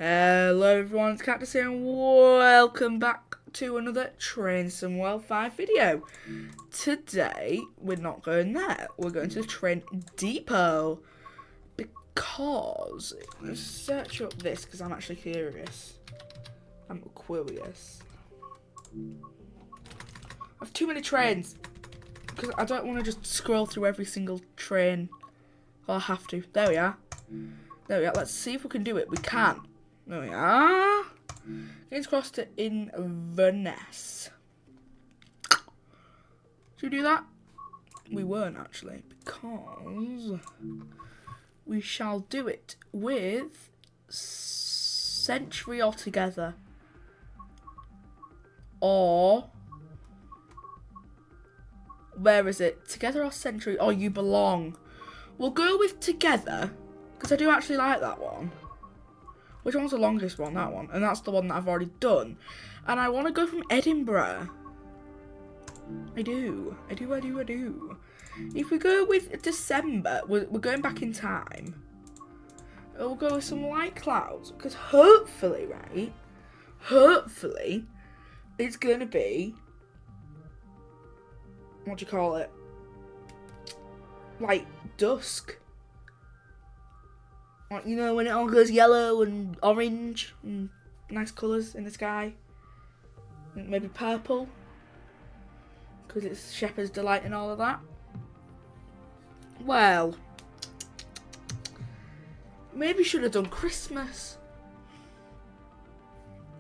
Hello everyone, it's Cactus here and welcome back to another Train Somewhere 5 video. Today, we're not going there, we're going to the train depot. Because, let's search up this because I'm actually curious. I'm curious. I have too many trains. Because I don't want to just scroll through every single train. I'll have to. There we are. There we are. Let's see if we can do it. We can. There we are. King's Cross to Inverness. Should we do that? We weren't actually. Because we shall do it with Century altogether. Or where is it? Together or Century? Or You Belong. We'll go with Together. Because I do actually like that one. Which one's the longest one? That one. And that's the one that I've already done. And I want to go from Edinburgh. I do. If we go with December, we're going back in time. We'll go with some light clouds. Because hopefully, right? Hopefully, it's going to be... What do you call it? Like dusk. Like, you know, when it all goes yellow and orange and nice colours in the sky. And maybe purple. Because it's Shepherd's Delight and all of that. Well, maybe should have done Christmas.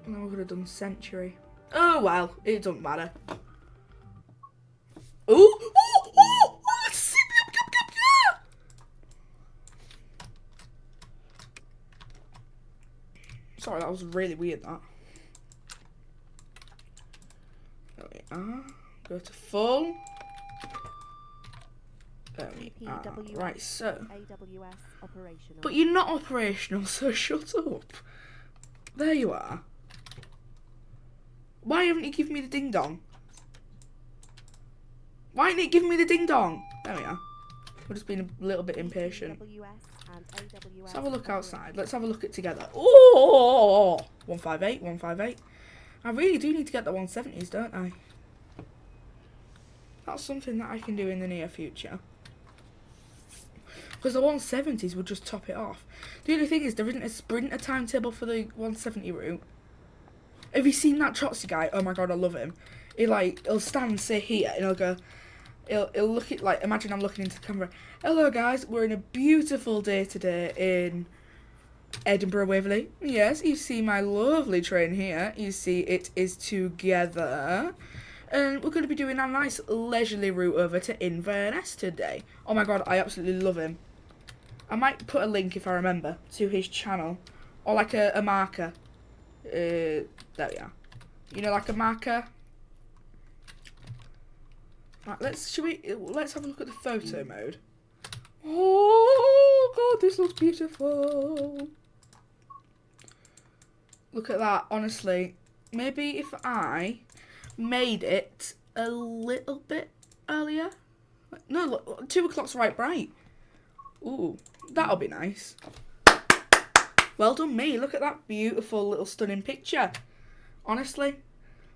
No, we could have done Century. Oh well, it doesn't matter. Ooh! Let's see. Sorry, that was really weird, that. There we are. Go to full. There we are. Right, so. But you're not operational, so shut up. There you are. Why haven't you given me the ding dong? Why didn't it give me the ding dong? There we are. We're just being a little bit impatient. Let's have a look outside. Let's have a look at together. Oh, 158, 158. I really do need to get the 170s, don't I? That's something that I can do in the near future. Because the 170s would just top it off. The only thing is, there isn't a sprinter timetable for the 170 route. Have you seen that Trotsy guy? Oh my god, I love him. He'll stand, say here, and he'll go... He'll look at, like, imagine I'm looking into the camera. Hello guys, we're in a beautiful day today in Edinburgh Waverley. Yes, you see my lovely train here. You see it is together. And we're going to be doing a nice leisurely route over to Inverness today. Oh my god, I absolutely love him. I might put a link, if I remember, to his channel. Or like a marker. There we are. You know, like a marker. Right, let's have a look at the photo mode. Oh god, this looks beautiful. Look at that, honestly. Maybe if I made it a little bit earlier. No, look, 2 o'clock's right bright. Ooh, that'll be nice. Well done me, look at that beautiful little stunning picture. Honestly.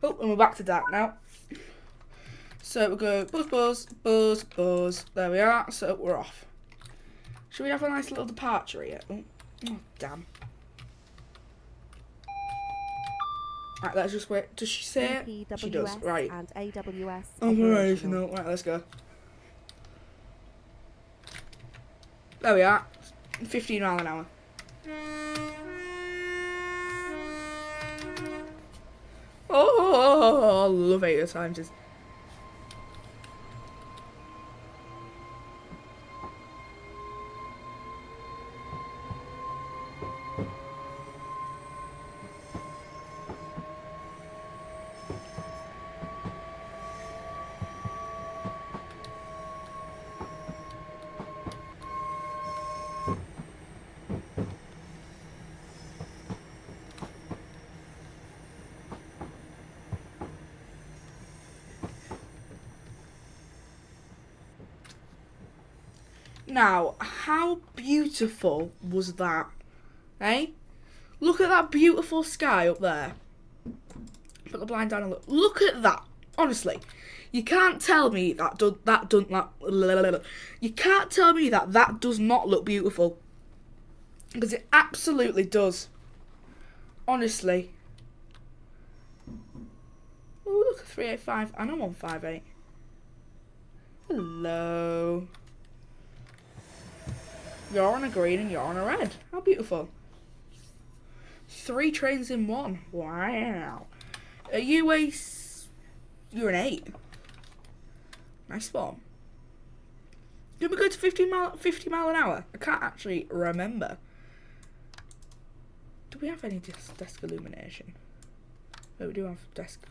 Oh, and we're back to dark now. So we'll go buzz. There we are. So we're off. Should we have a nice little departure here? Oh damn. Right, let's just wait. Does she say it? She does. Right. And AWS I'm ready to know. Right, let's go. There we are. 15 miles an hour. Oh, I love 8 of the times. Now, how beautiful was that? Eh? Look at that beautiful sky up there. Put the blind down and look. Look at that. Honestly, you can't tell me you can't tell me that does not look beautiful. Because it absolutely does. Honestly. Oh, look at 385 and I'm on 158. Hello. You're on a green and you're on a red. How beautiful. 3 trains in 1. Wow. Are you you're an 8. Nice one. Did we go to 50 mile an hour? I can't actually remember. Do we have any desk illumination? No, we do have desk.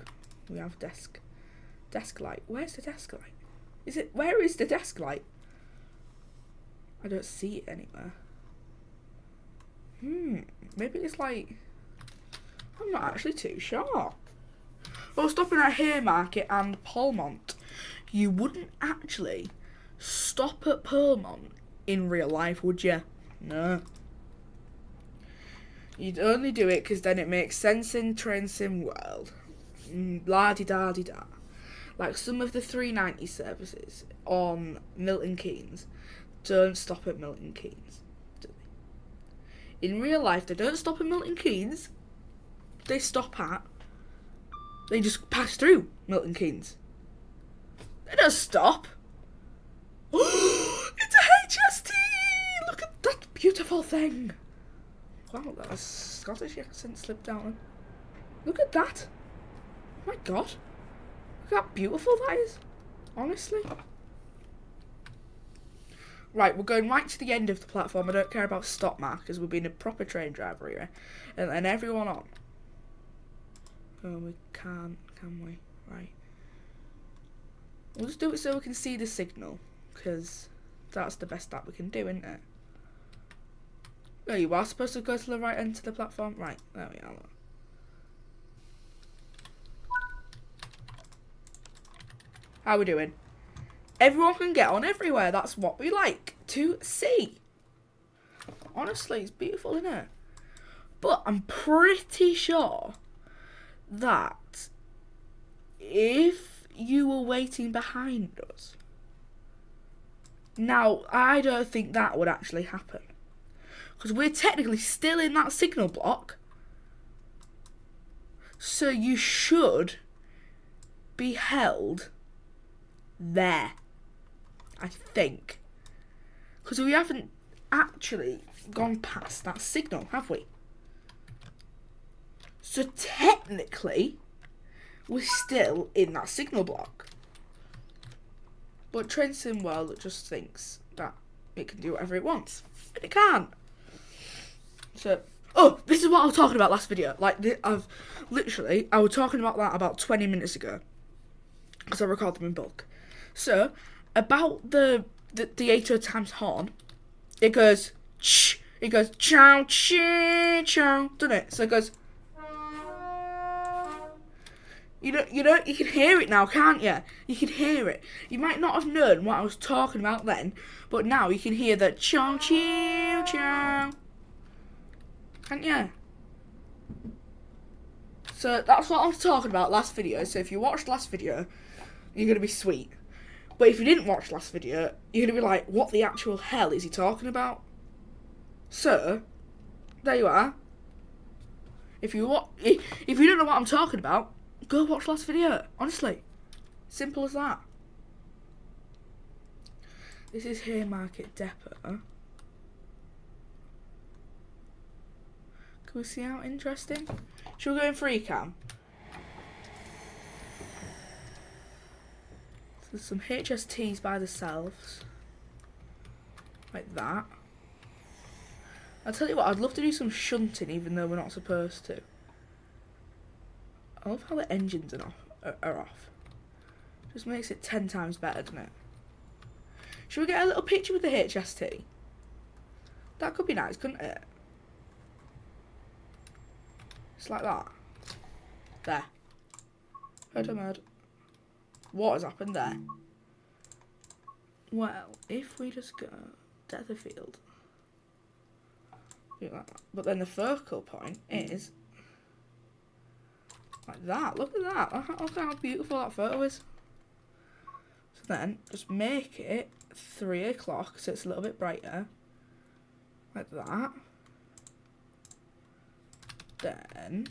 We have desk light. Where's the desk light? Where is the desk light? I don't see it anywhere. Maybe it's like, I'm not actually too sure. Well, stopping at Haymarket and Polmont, you wouldn't actually stop at Polmont in real life, would you? No. You'd only do it because then it makes sense in Train Sim World. La-di-da-di-da. Like some of the 390 services on Milton Keynes don't stop at Milton Keynes, do they? In real life, they don't stop at Milton Keynes. They just pass through Milton Keynes. They don't stop. It's a HST! Look at that beautiful thing. Wow, that Scottish accent slipped out. Look at that. Oh my god. Look how beautiful that is. Honestly. Right, we're going right to the end of the platform. I don't care about stop markers. We're being a proper train driver here. And everyone on. Oh, we can't, can we? Right. We'll just do it so we can see the signal. Because that's the best that we can do, isn't it? Oh, you are supposed to go to the right end of the platform? Right, there we are. How we doing? Everyone can get on everywhere. That's what we like to see. Honestly, it's beautiful, isn't it? But I'm pretty sure that if you were waiting behind us... Now, I don't think that would actually happen. Because we're technically still in that signal block. So you should be held there, I think. Because we haven't actually gone past that signal, have we? So technically, we're still in that signal block. But Train Sim World just thinks that it can do whatever it wants. And it can't. So, oh, this is what I was talking about last video. Like, I was talking about that about 20 minutes ago. Because I record them in bulk. So, about the 80 times horn, it goes, ch, it goes, chow, chi, chow, doesn't it? So it goes, you can hear it now, can't you? You can hear it. You might not have known what I was talking about then, but now you can hear the chow, chi, chow. Can't you? So that's what I was talking about last video. So if you watched last video, you're going to be sweet. But if you didn't watch last video, you're going to be like, what the actual hell is he talking about? So, there you are. If you don't know what I'm talking about, go watch last video. Honestly. Simple as that. This is Haymarket Depot. Can we see how interesting? Should we go in free cam? So there's some HSTs by themselves. Like that. I'll tell you what, I'd love to do some shunting even though we're not supposed to. I love how the engines are off. Just makes it 10 times better, doesn't it? Should we get a little picture with the HST? That could be nice, couldn't it? Just like that. There. Photo mode. What has happened there? Well, if we just go Detherfield. like that. But then the focal point is like that. Look at that. Look how beautiful that photo is. So then just make it 3 o'clock so it's a little bit brighter. Like that. Then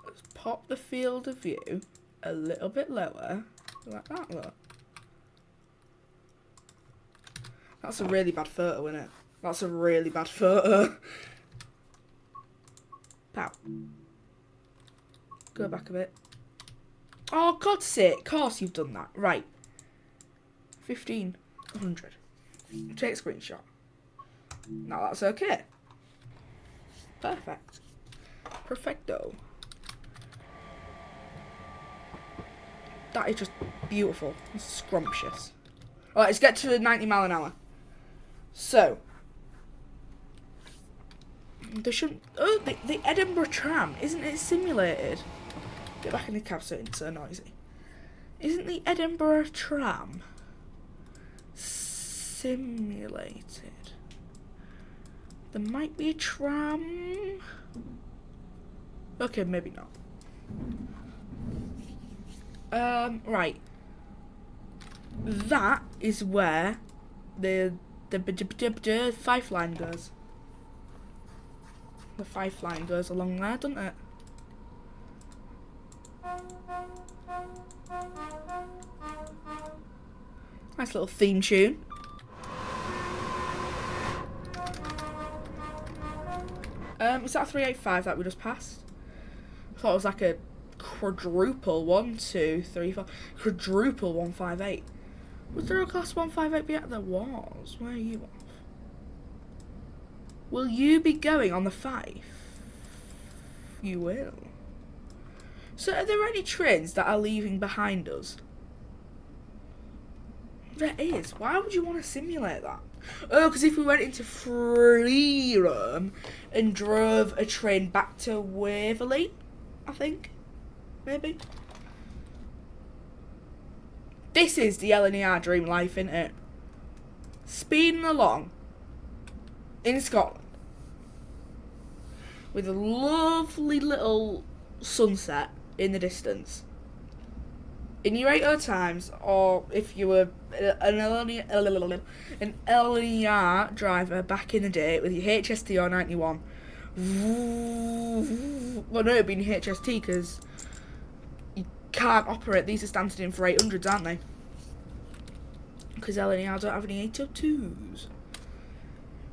let's pop the field of view a little bit lower. Like that, look. That's a really bad photo, isn't it? That's a really bad photo. Pow. Go back a bit. Oh, God's sake. Of course you've done that. Right. 1500. Take a screenshot. Now that's okay. Perfect. Perfecto. That is just beautiful. It's scrumptious. Alright, let's get to 90 mile an hour. So, there shouldn't. Oh, the Edinburgh tram, isn't it simulated? Get back in the cab so it's so noisy. Isn't the Edinburgh tram simulated? There might be a tram. Okay, maybe not. Right. That is where the Fife line goes. The Fife line goes along there, doesn't it? Nice little theme tune. Is that 385 that we just passed? I thought it was like a quadruple 1, 2, 3, 4. Quadruple 158. Was there a class 158? Yeah, there was. Where are you off? Will you be going on the Fife? You will. So are there any trains that are leaving behind us? There is. Why would you want to simulate that? Oh, because if we went into Freedom and drove a train back to Waverley, I think. Maybe. This is the LNER dream life, isn't it? Speeding along in Scotland with a lovely little sunset in the distance. In your 8 times, or if you were an LNER driver back in the day with your HST or 91. Well, no, it'd be in your HST because you can't operate. These are standard in for 800s, aren't they? Because LNER don't have any 802s.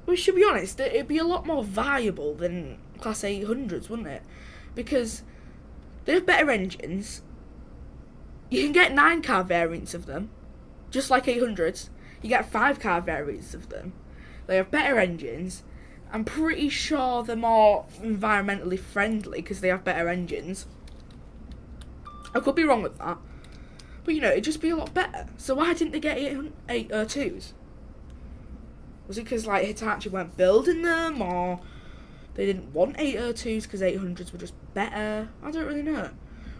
Which, to be honest, it'd be a lot more viable than Class 800s, wouldn't it? Because they have better engines. You can get 9-car variants of them, just like 800s. You get 5-car variants of them. They have better engines. I'm pretty sure they're more environmentally friendly because they have better engines. I could be wrong with that. But, you know, it'd just be a lot better. So why didn't they get 802s? Was it because, like, Hitachi weren't building them, or they didn't want 802s because 800s were just better? I don't really know.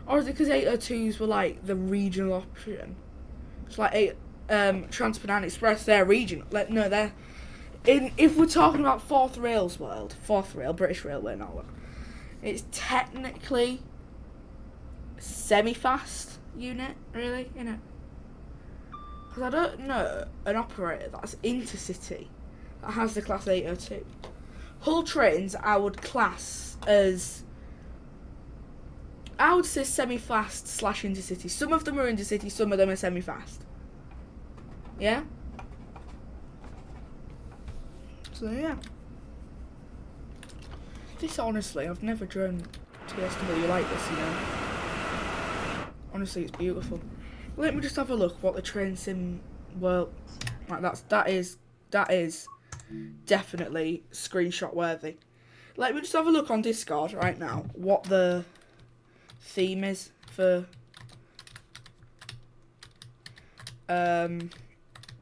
Or is it because 802s were, like, the regional option? It's like Trans-Pennine Express, they're regional. Like, no, they're... If we're talking about Fourth Rail, British Railway and all that, it's technically a semi-fast unit, really, innit? Because I don't know an operator that's intercity that has the Class 802. Hull trains I would class as... I would say semi-fast / intercity. Some of them are intercity, some of them are semi-fast. Yeah? So, yeah. This, honestly, I've never driven TSW like this, you know. Honestly, it's beautiful. Let me just have a look what the train sim... Well, like that is definitely screenshot worthy. Let me just have a look on Discord right now what the theme is for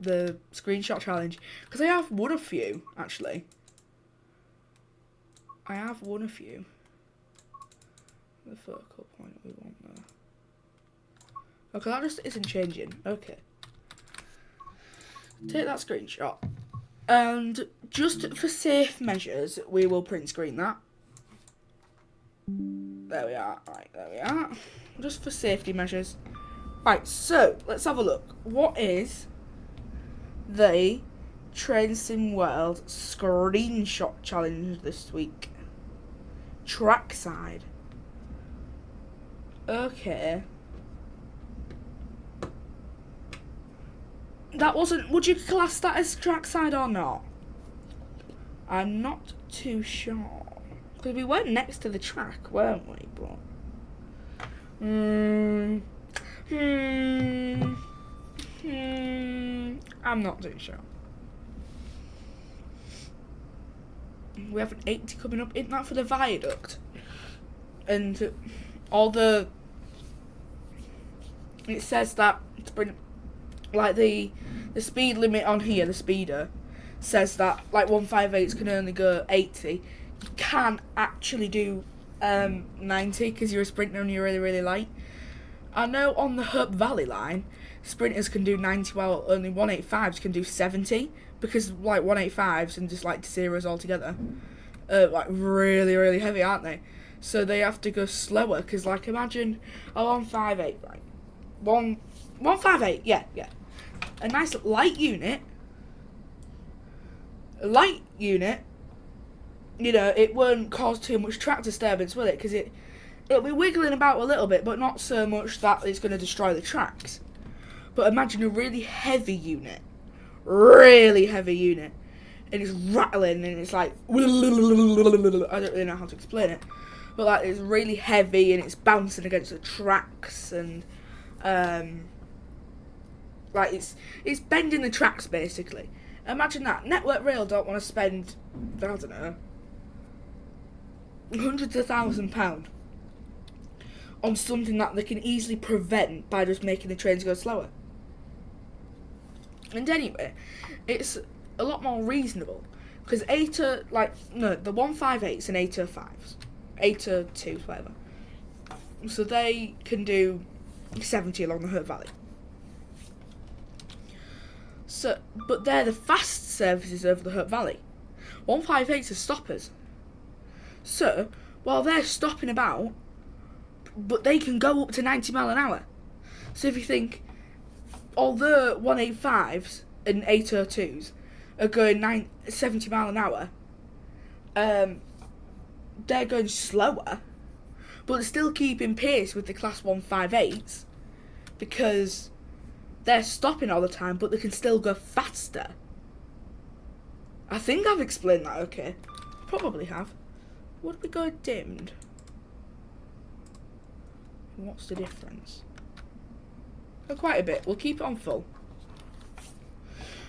the screenshot challenge, because I have won a few, actually. I have won a few. The focal point we want there. Okay, that just isn't changing. Okay. Take that screenshot and Just for safe measures, we will print screen that. There we are. Right, there we are. Just for safety measures. Right, so let's have a look. What is the Train Sim World screenshot challenge this week? Trackside. Okay. That wasn't... Would you class that as trackside or not? I'm not too sure. Because we weren't next to the track, weren't we? But... I'm not too sure. We have an 80 coming up. Isn't that for the viaduct? And all the... It says that... Like the speed limit on here, the speeder, says that like 158s can only go 80. You can actually do 90 because you're a sprinter and you're really, really light. I know on the Hope Valley line, sprinters can do 90 while only 185s can do 70 because like 185s and just like zeros altogether are like really, really heavy, aren't they? So they have to go slower because like imagine a 158, right? 158, yeah. A nice light unit, you know, it won't cause too much track disturbance, will it? Because it'll be wiggling about a little bit, but not so much that it's going to destroy the tracks. But imagine a really heavy unit, and it's rattling, and it's like, I don't really know how to explain it, but like it's really heavy, and it's bouncing against the tracks, and like it's bending the tracks basically. Imagine that. Network Rail don't want to spend, I don't know, hundreds of £1,000s on something that they can easily prevent by just making the trains go slower. And anyway, it's a lot more reasonable because the 158s and 805s, 802s, whatever. So they can do 70 along the Hope Valley. So, but they're the fast services over the Hope Valley. 158s are stoppers. So, while they're stopping about, but they can go up to 90 mile an hour. So if you think, although 185s and 802s are going 70 mile an hour, they're going slower, but they're still keeping pace with the class 158s because they're stopping all the time, but they can still go faster. I think I've explained that okay. Probably have. Would we go dimmed? What's the difference? Oh, quite a bit. We'll keep it on full.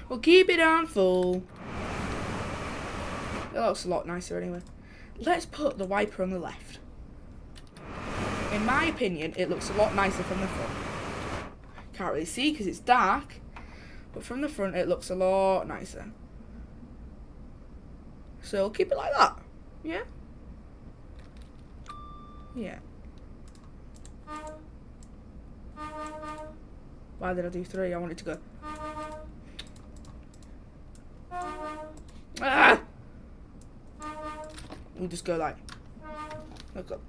It looks a lot nicer anyway. Let's put the wiper on the left. In my opinion, it looks a lot nicer from the front. Can't really see because it's dark, but from the front it looks a lot nicer. So we'll keep it like that. Yeah? Yeah. Why did I do 3? I wanted to go. Ah! We'll just go like. Look up.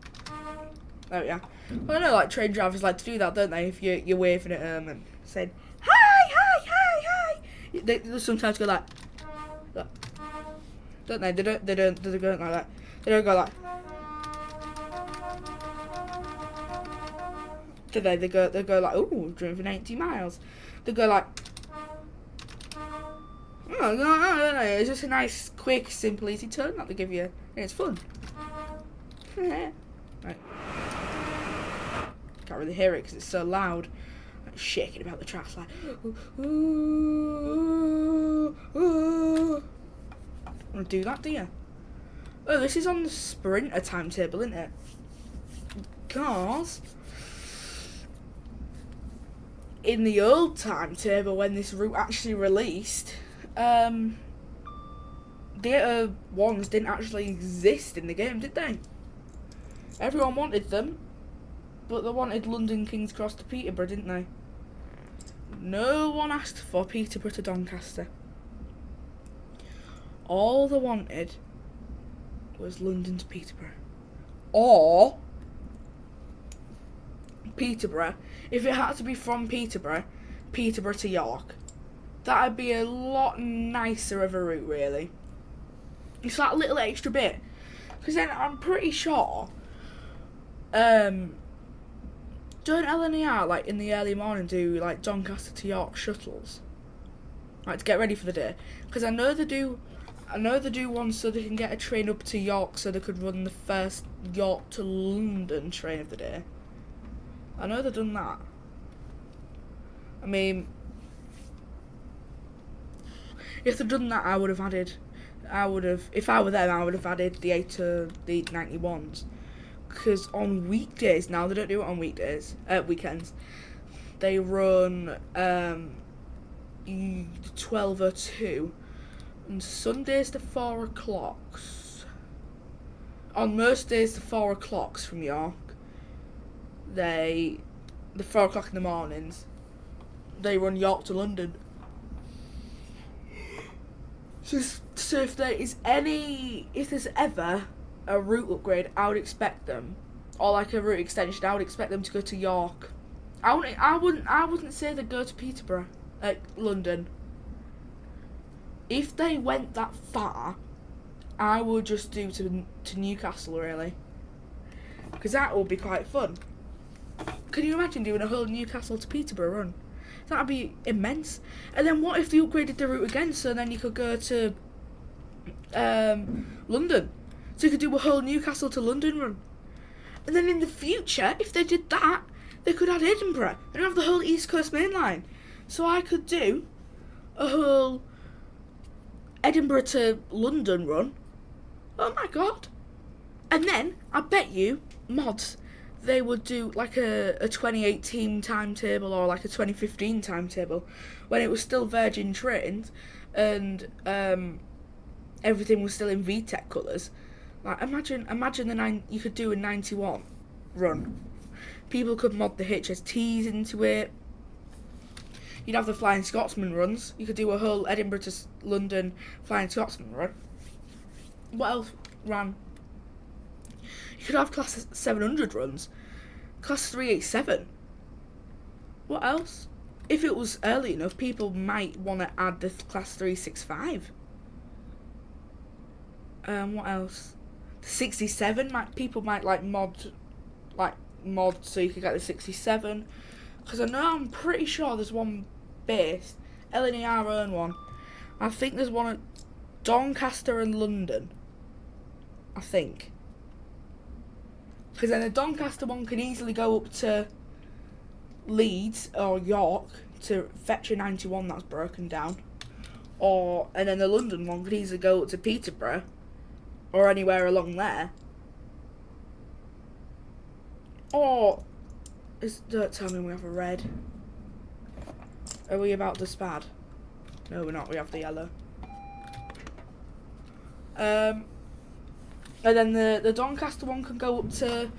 There we are. Well, I know like train drivers like to do that, don't they? If you're waving at them and saying hi, they sometimes go like that. Don't they? They don't go like that. They don't go like. Do they? They go like, oh, we've driven 80 miles. They go like. Oh, no. It's just a nice, quick, simple, easy turn that they give you, and it's fun. Right. Can't really hear it because it's so loud. Like shaking about the tracks like. Want to do that, do you? Oh, this is on the sprinter timetable, isn't it? Because in the old timetable, when this route actually released, the 801s didn't actually exist in the game, did they? Everyone wanted them, but they wanted London King's Cross to Peterborough, didn't they? No one asked for Peterborough to Doncaster. All they wanted was London to Peterborough. Or Peterborough. If it had to be from Peterborough to York, that'd be a lot nicer of a route, really. It's that little extra bit. Because then I'm pretty sure, don't LNER, like, in the early morning do, like, Doncaster to York shuttles? Like, to get ready for the day. Because I know they do one so they can get a train up to York so they could run the first York to London train of the day. I know they've done that. I mean, if they'd done that, if I were them, I would have added the 8 to the 91s. Because on weekdays, now they don't do it on weekends. They run 12:02 and Sundays to 4 o'clocks. On most days to 4 o'clocks from York. The 4 o'clock in the mornings, they run York to London. So if there's ever a route upgrade, I would expect them, or like a route extension, I would expect them to go to York. I wouldn't say they'd go to Peterborough, like London. If they went that far, I would just do to Newcastle, really, because that would be quite fun. Can you imagine doing a whole Newcastle to Peterborough run? That'd be immense. And then what if they upgraded the route again, so then you could go to London? So you could do a whole Newcastle to London run. And then in the future, if they did that, they could add Edinburgh and have the whole East Coast Main Line. So I could do a whole Edinburgh to London run. Oh my god. And then, I bet you, mods, they would do like a 2018 timetable or like a 2015 timetable when it was still Virgin trains and everything was still in VTEC colours. Like imagine you could do a 91 run. People could mod the HSTs into it. You'd have the Flying Scotsman runs. You could do a whole Edinburgh to London Flying Scotsman run. What else ran? You could have Class 700 runs. Class 387. What else? If it was early enough, people might want to add the Class 365. What else? The 67 people might mod so you could get the 67. Because I'm pretty sure there's one base, LNER own one. I think there's one at Doncaster and London. I think. Because then the Doncaster one can easily go up to Leeds or York to fetch a 91 that's broken down. And then the London one could easily go up to Peterborough or anywhere along there. Or, don't tell me we have a red. Are we about the spad? No, we're not. We have the yellow. And then the Doncaster one can go up to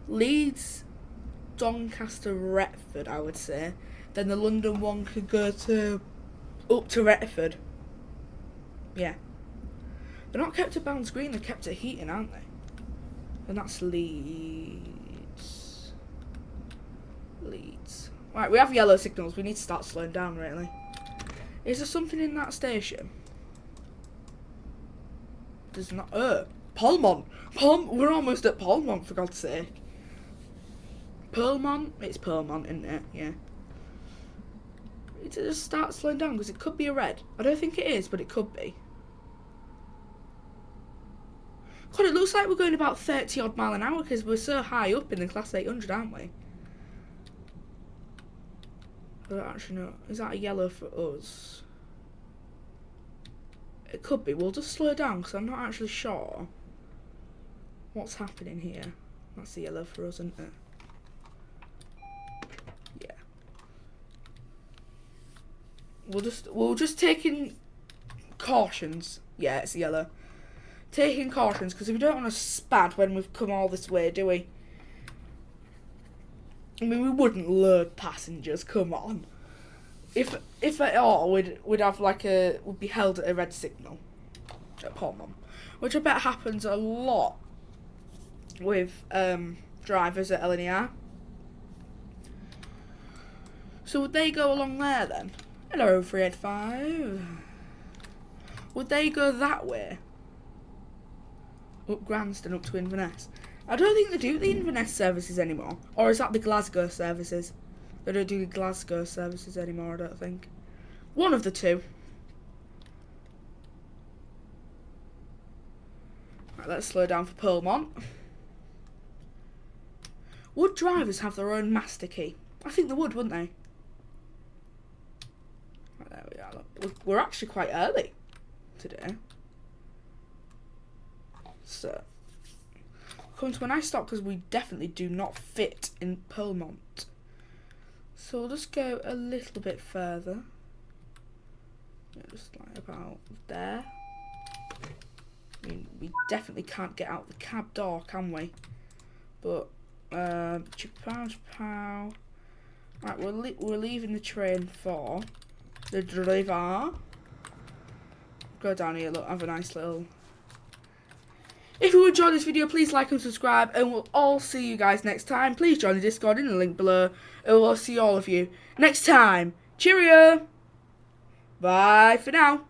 Leeds, Doncaster, Retford, I would say. Then the London one could go up to Retford. Yeah. They're not kept at Bounds Green, they're kept at Heaton, aren't they? And that's Leeds. Right, we have yellow signals. We need to start slowing down, really. Is there something in that station? There's not. Polmont. We're almost at Polmont, for God's sake. Pearlmont? It's Pearlmont, isn't it? Yeah. We need to just start slowing down, because it could be a red. I don't think it is, but it could be. God, it looks like we're going about 30 odd mile an hour, because we're so high up in the Class 800, aren't we? I don't actually know. Is that a yellow for us? It could be. We'll just slow down, because I'm not actually sure what's happening here. That's the yellow for us, isn't it? Yeah. We'll just taking cautions. Yeah, it's yellow. Taking cautions, because we don't want to spad when we've come all this way, do we? I mean, we wouldn't load passengers, come on. If at all, we'd have we'd be held at a red signal. at Pullman, which I bet happens a lot with drivers at LNER. So would they go along there then? Hello, 385. Would they go that way? Up Granston, up to Inverness? I don't think they do the Inverness services anymore. Or is that the Glasgow services? They don't do the Glasgow services anymore, I don't think. One of the two. Right, let's slow down for Pearlmont. Would drivers have their own master key? I think they would, wouldn't they? Right, there we are. Look, we're actually quite early today. So, come to a nice stop because we definitely do not fit in Pearlmont. So we'll just go a little bit further. Yeah, just like about there. I mean, we definitely can't get out the cab door, can we? But, pow. Right, we're leaving the train for the driver. Go down here, look, have a nice little... If you enjoyed this video, please like and subscribe, and we'll all see you guys next time. Please join the Discord in the link below, and we'll see all of you next time. Cheerio! Bye for now.